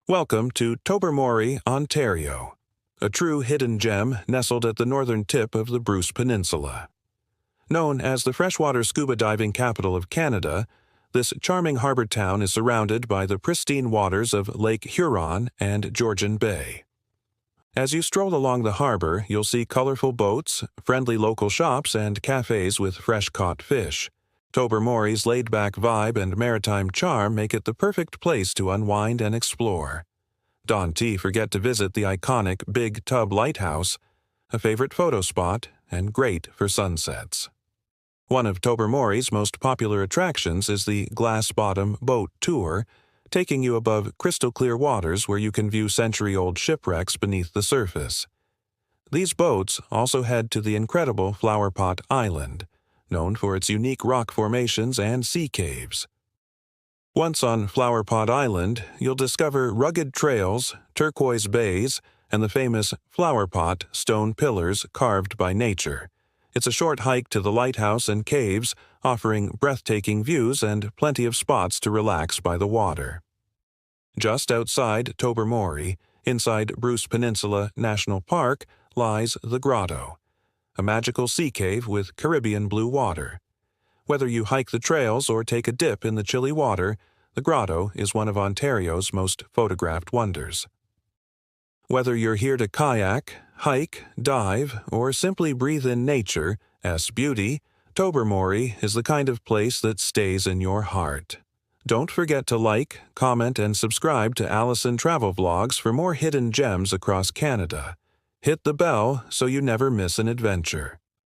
Welcome to Tobermory, Ontario, a true hidden gem nestled at the northern tip of the Bruce Peninsula. Known as the freshwater scuba diving capital of Canada, this charming harbor town is surrounded by the pristine waters of Lake Huron and Georgian Bay. As you stroll along the harbor, you'll see colorful boats, friendly local shops, and cafes with fresh-caught fish. Tobermory's laid-back vibe and maritime charm make it the perfect place to unwind and explore. Don't forget to visit the iconic Big Tub Lighthouse, a favorite photo spot and great for sunsets. One of Tobermory's most popular attractions is the Glass Bottom Boat Tour, taking you above crystal-clear waters where you can view century-old shipwrecks beneath the surface. These boats also head to the incredible Flowerpot Island, known for its unique rock formations and sea caves. Once on Flowerpot Island, you'll discover rugged trails, turquoise bays, and the famous Flowerpot stone pillars carved by nature. It's a short hike to the lighthouse and caves, offering breathtaking views and plenty of spots to relax by the water. Just outside Tobermory, inside Bruce Peninsula National Park, lies the Grotto, a magical sea cave with Caribbean blue water. Whether you hike the trails or take a dip in the chilly water, the Grotto is one of Ontario's most photographed wonders. Whether you're here to kayak, hike, dive, or simply breathe in nature's beauty, Tobermory is the kind of place that stays in your heart. Don't forget to like, comment, and subscribe to Alison travel vlogs for more hidden gems across Canada. Hit the bell so you never miss an adventure.